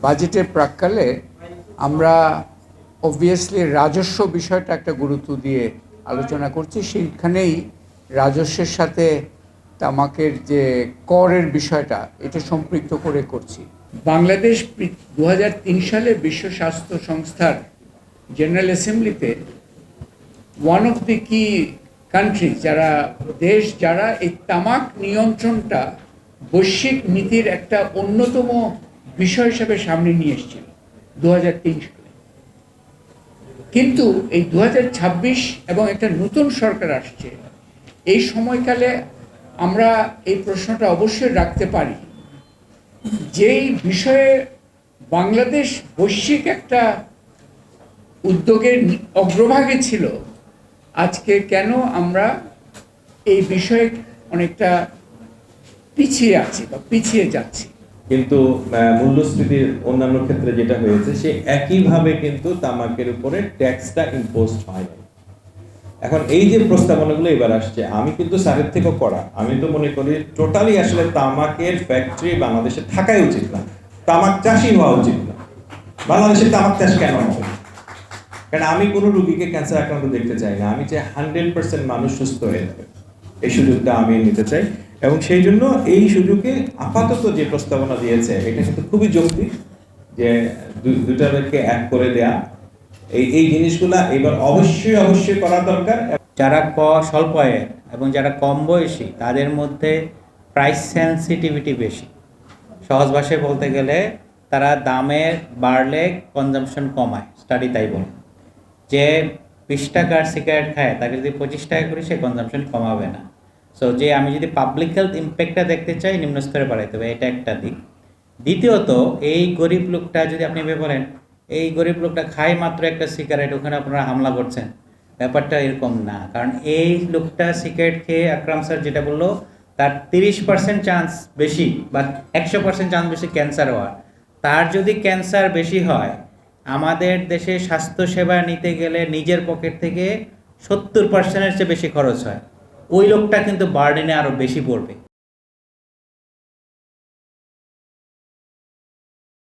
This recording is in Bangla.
বাজেটের প্রাক্কালে আমরা অবভিয়াসলি রাজস্ব বিষয়টা একটা গুরুত্ব দিয়ে আলোচনা করছি। সেইখানেই রাজস্বের সাথে তামাকের যে করের বিষয়টা এটা সম্পৃক্ত করে করছি। বাংলাদেশ 2003 সালে বিশ্ব স্বাস্থ্য সংস্থার জেনারেল অ্যাসেম্বলিতে ওয়ান অফ দি কি কান্ট্রি যারা এই তামাক নিয়ন্ত্রণটা বৈশ্বিক নীতির একটা অন্যতম বিষয় হিসেবে সামনে নিয়ে এসেছিল 2003 সালে। কিন্তু এই 2026 এবং একটা নতুন সরকার আসছে, এই সময়কালে আমরা এই প্রশ্নটা অবশ্যই রাখতে পারি, যেই বিষয়ে বাংলাদেশ বৈশ্বিক একটা উদ্যোগের অগ্রভাগে ছিল, আজকে কেন আমরা এই বিষয়ে অনেকটা পিছিয়ে আছি বা পিছিয়ে যাচ্ছি। কিন্তু মূল্যস্ফীতির অন্যান্য ক্ষেত্রে যেটা হয়েছে, সে একইভাবে কিন্তু তামাকের উপরে ট্যাক্সটা ইম্পোজ হয় না। এখন এই যে প্রস্তাবনাগুলো এবার আসছে, আমি কিন্তু স্যারের থেকেও করা, আমি তো মনে করি টোটালি আসলে তামাকের ফ্যাক্টরি বাংলাদেশে থাকাই উচিত না, তামাক চাষই হওয়া উচিত না। বাংলাদেশে তামাক চাষ কেন হবে? কারণ আমি কোনো রুগীকে ক্যান্সার আক্রান্ত দেখতে চাই না, আমি চাই 100% মানুষ সুস্থ হয়ে যাবে। এই সুযোগটা আমি নিতে চাই, এবং সেই জন্য এই সুযোগে আপাতত যে প্রস্তাবনা দিয়েছে এটা কিন্তু খুবই যৌক্তিক, যে দুটাকে এক করে দেয়া, এই জিনিসগুলা এবার অবশ্যই করা দরকার। যারা স্বল্প আয়ের এবং যারা কম বয়সী তাদের মধ্যে প্রাইস সেন্সিটিভিটি বেশি। সহজ ভাষায় বলতে গেলে তারা দামের বাড়লে কনজাম্পশন কমায়, স্টাডি তাই বলে। যে 20 টাকার সিগারেট খায় তাকে যদি 25 টাকা করি, সে কনজাম্পশন কমাবে না। সো যে আমি যদি পাবলিক হেলথ ইম্প্যাক্টটা দেখতে চাই, নিম্ন স্তরে বাড়াইতে হবে, এটা একটা দিক। দ্বিতীয়ত, এই গরিব লোকটা যদি আপনি ভেবে বলেন এই গরিব লোকটা খায় মাত্র একটা সিগারেট, ওখানে আপনারা হামলা করছেন, ব্যাপারটা এরকম না। কারণ এই লোকটা সিগারেট খেয়ে আকরাম স্যার যেটা বললো, তার 30% চান্স বেশি বা 100% চান্স বেশি ক্যান্সার হওয়ার। তার যদি ক্যান্সার বেশি হয়, আমাদের দেশে স্বাস্থ্যসেবা নিতে গেলে নিজের পকেট থেকে 70%-এর চেয়ে বেশি খরচ হয়। ওই লোকটা কিন্তু বার্ডেনে আরও বেশি পড়বে।